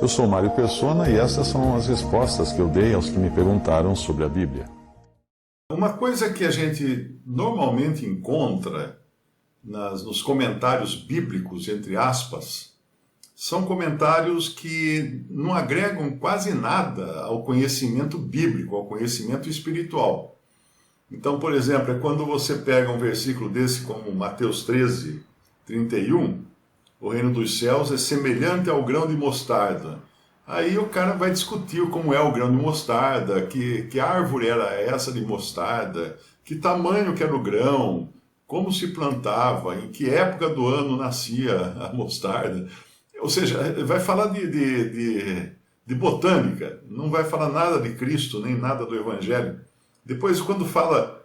Eu sou Mário Persona e essas são as respostas que eu dei aos que me perguntaram sobre a Bíblia. Uma coisa que a gente normalmente encontra nos comentários bíblicos, entre aspas, são comentários que não agregam quase nada ao conhecimento bíblico, ao conhecimento espiritual. Então, por exemplo, é quando você pega um versículo desse como Mateus 13, 31, o reino dos céus é semelhante ao grão de mostarda. Aí o cara vai discutir como é o grão de mostarda, que árvore era essa de mostarda, que tamanho que era o grão, como se plantava, em que época do ano nascia a mostarda. Ou seja, vai falar de botânica, não vai falar nada de Cristo, nem nada do Evangelho. Depois, quando fala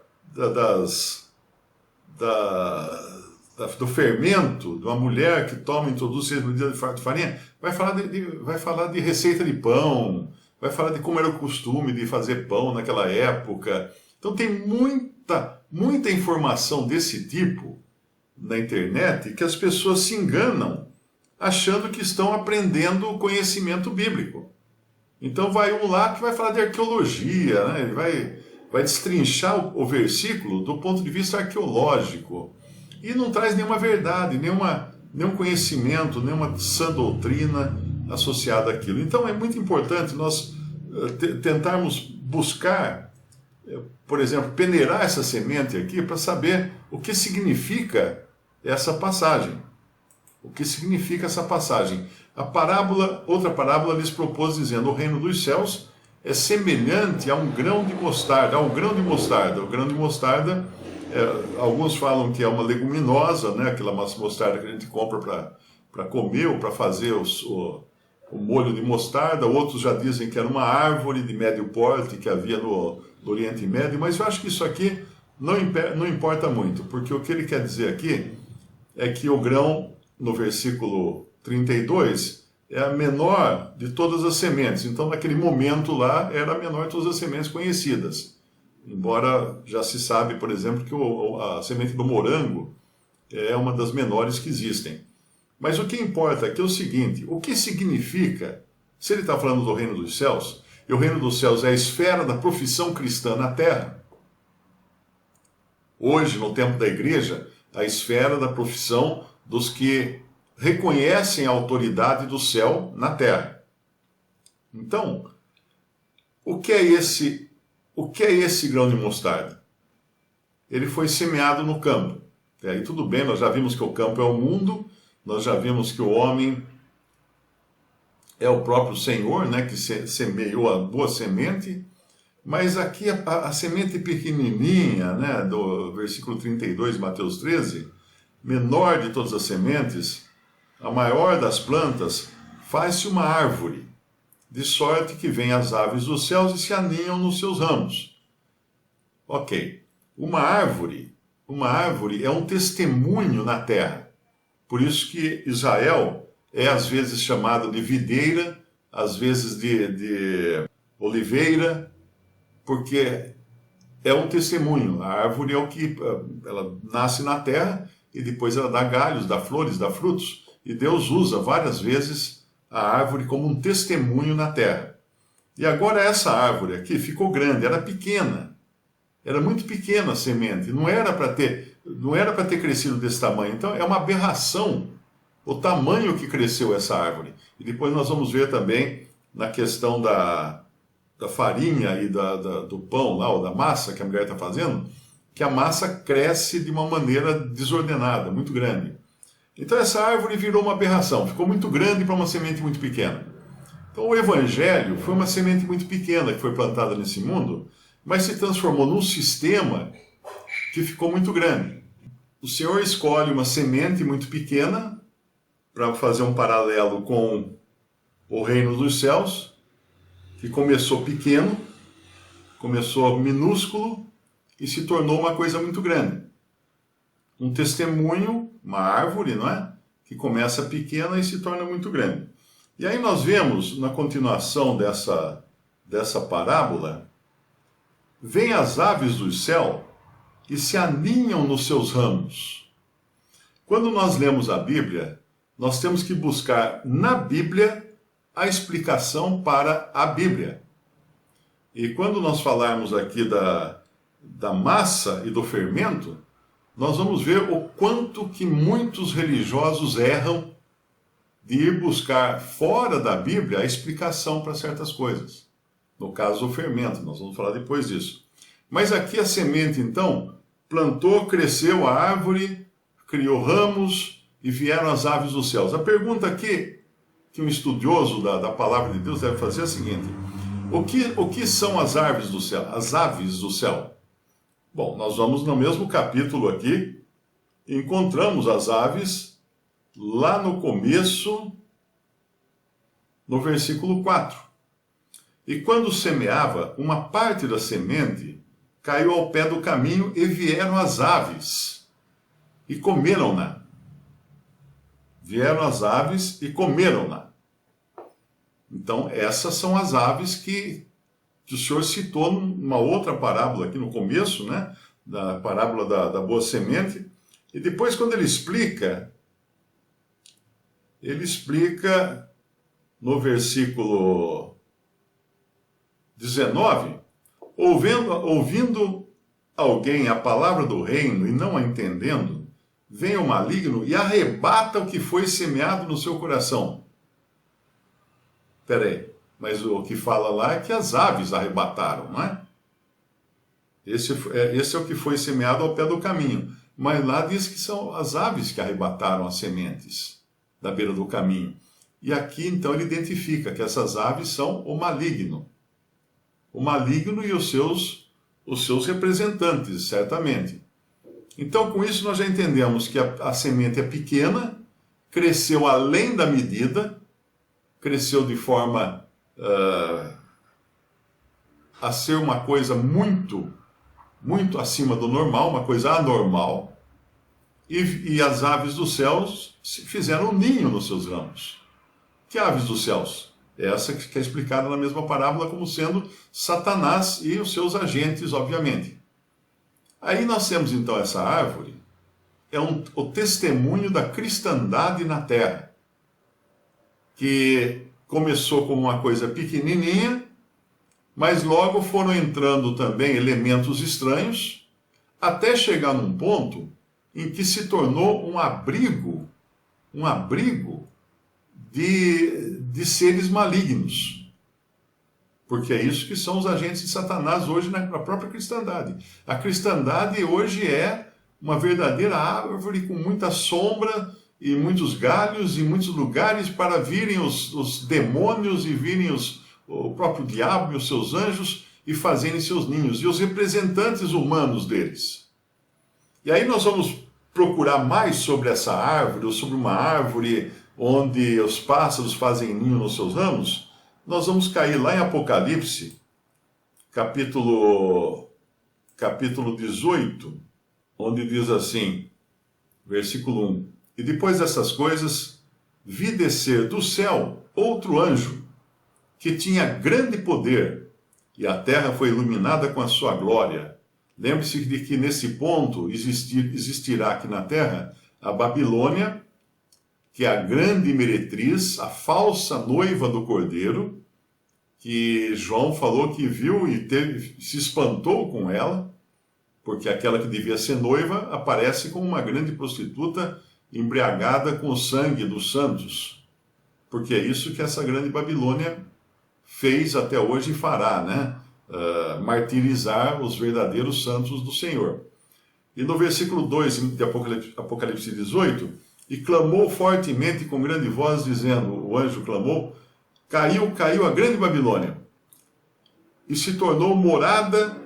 do fermento, de uma mulher que toma e introduz 6 medidas de farinha, vai falar de receita de pão, vai falar de como era o costume de fazer pão naquela época. Então tem muita informação desse tipo na internet que as pessoas se enganam achando que estão aprendendo o conhecimento bíblico. Então vai um lá que vai falar de arqueologia, né? Ele vai destrinchar o versículo do ponto de vista arqueológico. E não traz nenhuma verdade, nenhum conhecimento, nenhuma sã doutrina associada àquilo. Então é muito importante nós tentarmos buscar, por exemplo, peneirar essa semente aqui para saber o que significa essa passagem. O que significa essa passagem? Outra parábola lhes propôs dizendo: o reino dos céus é semelhante a um grão de mostarda. O grão de mostarda, alguns falam que é uma leguminosa, né? Aquela mostarda que a gente compra para comer ou para fazer o molho de mostarda. Outros já dizem que era uma árvore de médio porte que havia no Oriente Médio, mas eu acho que isso aqui não importa muito, porque o que ele quer dizer aqui é que o grão, no versículo 32, é a menor de todas as sementes. Então, naquele momento lá, era a menor de todas as sementes conhecidas. Embora já se sabe, por exemplo, que a semente do morango é uma das menores que existem. Mas o que importa aqui é o seguinte: o que significa, se ele está falando do reino dos céus, e o reino dos céus é a esfera da profissão cristã na terra, hoje, no tempo da igreja, a esfera da profissão dos que reconhecem a autoridade do céu na terra. Então, o que é esse grão de mostarda? Ele foi semeado no campo. E aí tudo bem, nós já vimos que o campo é o mundo, nós já vimos que o homem é o próprio Senhor, né, que semeou a boa semente, mas aqui a semente pequenininha, né, do versículo 32 de Mateus 13, menor de todas as sementes, a maior das plantas, faz-se uma árvore, de sorte que vêm as aves dos céus e se aninham nos seus ramos. Ok, uma árvore é um testemunho na terra. Por isso que Israel é às vezes chamado de videira, às vezes de oliveira, porque é um testemunho. A árvore é o que ela nasce na terra e depois ela dá galhos, dá flores, dá frutos. E Deus usa várias vezes a árvore como um testemunho na terra. E agora essa árvore aqui ficou grande, era pequena. Era muito pequena a semente, não era para ter crescido desse tamanho. Então é uma aberração o tamanho que cresceu essa árvore. E depois nós vamos ver também na questão da farinha e do pão lá, ou da massa que a mulher está fazendo, que a massa cresce de uma maneira desordenada, muito grande. Então essa árvore virou uma aberração, ficou muito grande para uma semente muito pequena. Então o Evangelho foi uma semente muito pequena que foi plantada nesse mundo, mas se transformou num sistema que ficou muito grande. O Senhor escolhe uma semente muito pequena para fazer um paralelo com o reino dos céus, que começou pequeno, começou minúsculo e se tornou uma coisa muito grande. Um testemunho, uma árvore, não é? Que começa pequena e se torna muito grande. E aí nós vemos, na continuação dessa parábola, vêm as aves do céu e se aninham nos seus ramos. Quando nós lemos a Bíblia, nós temos que buscar na Bíblia a explicação para a Bíblia. E quando nós falarmos aqui da massa e do fermento, nós vamos ver o quanto que muitos religiosos erram de ir buscar fora da Bíblia a explicação para certas coisas. No caso, o fermento, nós vamos falar depois disso. Mas aqui a semente, então, plantou, cresceu a árvore, criou ramos e vieram as aves dos céus. A pergunta aqui que um estudioso da palavra de Deus deve fazer é a seguinte: o que são as aves do céu? As aves do céu? Bom, nós vamos no mesmo capítulo aqui, encontramos as aves lá no começo, no versículo 4. E quando semeava, uma parte da semente caiu ao pé do caminho e vieram as aves e comeram-na. Vieram as aves e comeram-na. Então, essas são as aves que o Senhor citou numa outra parábola aqui no começo, né? Da parábola da boa semente. E depois, quando ele explica no versículo 19, ouvindo alguém a palavra do reino e não a entendendo, vem o maligno e arrebata o que foi semeado no seu coração. Peraí, mas o que fala lá é que as aves arrebataram, não é? Esse é o que foi semeado ao pé do caminho. Mas lá diz que são as aves que arrebataram as sementes da beira do caminho. E aqui, então, ele identifica que essas aves são o maligno. O maligno e os seus representantes, certamente. Então, com isso, nós já entendemos que a semente é pequena, cresceu além da medida, cresceu de forma a ser uma coisa muito, muito acima do normal, uma coisa anormal, e as aves dos céus fizeram um ninho nos seus ramos. Que aves dos céus? Essa que é explicada na mesma parábola como sendo Satanás e os seus agentes, obviamente. Aí nós temos então essa árvore, o testemunho da cristandade na terra, que começou como uma coisa pequenininha, mas logo foram entrando também elementos estranhos, até chegar num ponto em que se tornou um abrigo de seres malignos. Porque é isso que são os agentes de Satanás hoje na própria cristandade. A cristandade hoje é uma verdadeira árvore com muita sombra e muitos galhos e muitos lugares para virem os demônios e virem o próprio diabo e os seus anjos e fazerem seus ninhos, e os representantes humanos deles. E aí nós vamos procurar mais sobre essa árvore, ou sobre uma árvore onde os pássaros fazem ninho nos seus ramos. Nós vamos cair lá em Apocalipse, capítulo 18, onde diz assim, versículo 1: E depois dessas coisas, vi descer do céu outro anjo, que tinha grande poder, e a terra foi iluminada com a sua glória. Lembre-se de que nesse ponto existirá aqui na terra a Babilônia, que é a grande meretriz, a falsa noiva do Cordeiro, que João falou que viu e se espantou com ela, porque aquela que devia ser noiva aparece como uma grande prostituta embriagada com o sangue dos santos. Porque é isso que essa grande Babilônia fez até hoje e fará, né? Martirizar os verdadeiros santos do Senhor. E no versículo 2 de Apocalipse 18, e clamou fortemente com grande voz, dizendo, o anjo clamou, caiu a grande Babilônia, e se tornou morada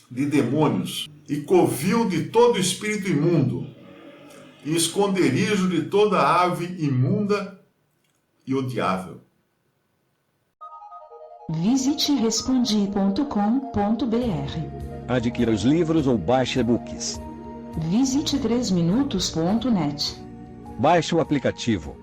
de demônios, e covil de todo espírito imundo, e esconderijo de toda ave imunda e odiável. Visite respondi.com.br. Adquira os livros ou baixe e-books. Visite 3minutos.net. Baixe o aplicativo.